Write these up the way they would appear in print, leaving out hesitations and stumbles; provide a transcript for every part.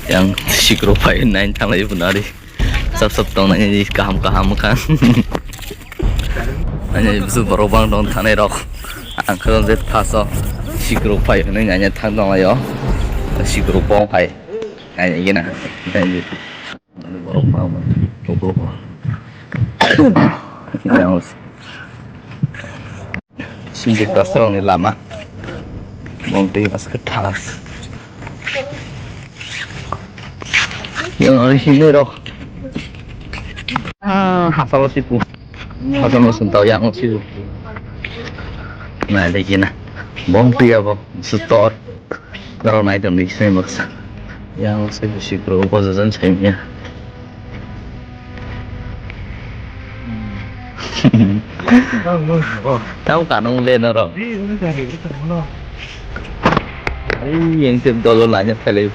yang sikropai nain tanglai punari sab tong nanya di kaham kan nanya bisu berobang dong tanai rok angkau zet paso sikropai nanya tang dong ayo sikropong pai nanya gina nanya berobang coba yang singgih kasong ni lama monti mas ketas yang hari sini dok hafal sipu hafal sentau yang sipu nah lagi nah monti apa store kalau naik demi saya maksa yang saya bersyukur posisi saya tahu kan lên rồi yang tim tolo nanya tele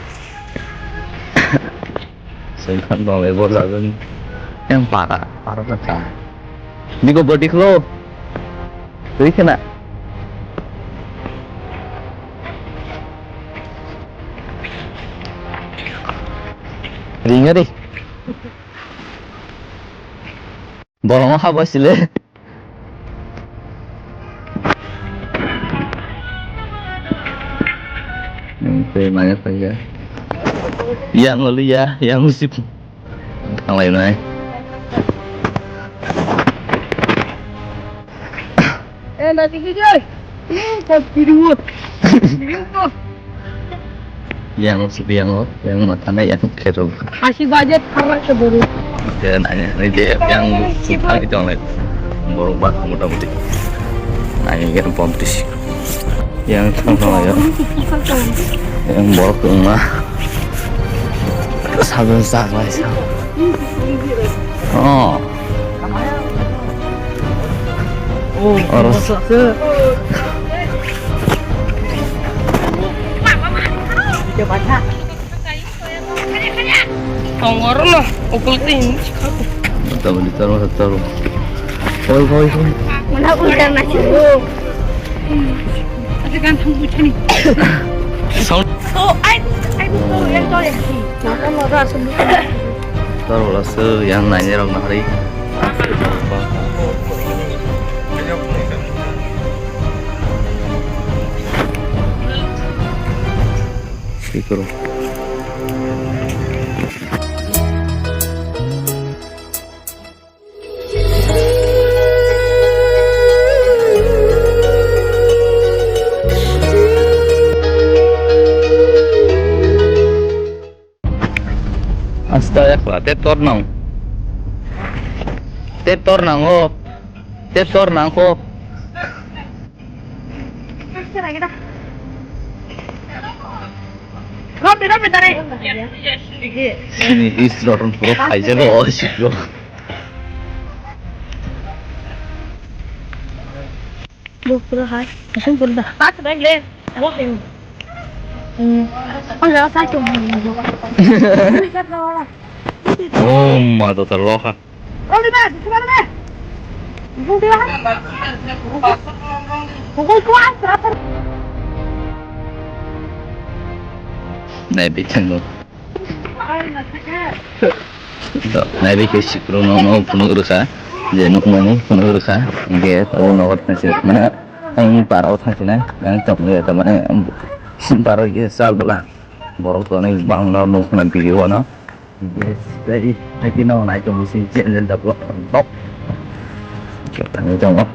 saya kan mau lebor lagi yang parah besar ini kok body lo jadi kena ringan deh bolong apa sih le banyak saja yang lalu ya yang musib yang lain nih nanti guys tapi dulu yang musib yang matanya yang kero masih budget karena keburu dia nanya ini dia yang suka itu yang lain baru banget mudah-mudahan nanya yang kompetisi yang sama ya yang bawa ke rumah sabun sama oh harus orang lah ukul ini ditaruh oi mana udah nasi kan hujan nih. Oh, ai tuh yang tol ya. Makan marah semua. Taruhlah yang nanya orang hari. Speaker. Astaga, tep tornang hop. Ini isloran pro aja loh sih lo. Pro hai, langsung dah. Tak naik le. Awak ni. Oh, dah satu. Oh, mata terloka. Oh, di mana? Di mana? Di mana? Pukul kuat berapa? Nabi tengok. Nabi kesih krono penuh urusan. Jenuh mana penuh urusan. Dia tahu nawat nasi mana. Ang parau thang sini. Yang temui teman parau dia sal belah. Baru tu ni bang lalu nak video na. Yes, jadi nak naik ke musim jet dan dapat top. Kita ni tengok.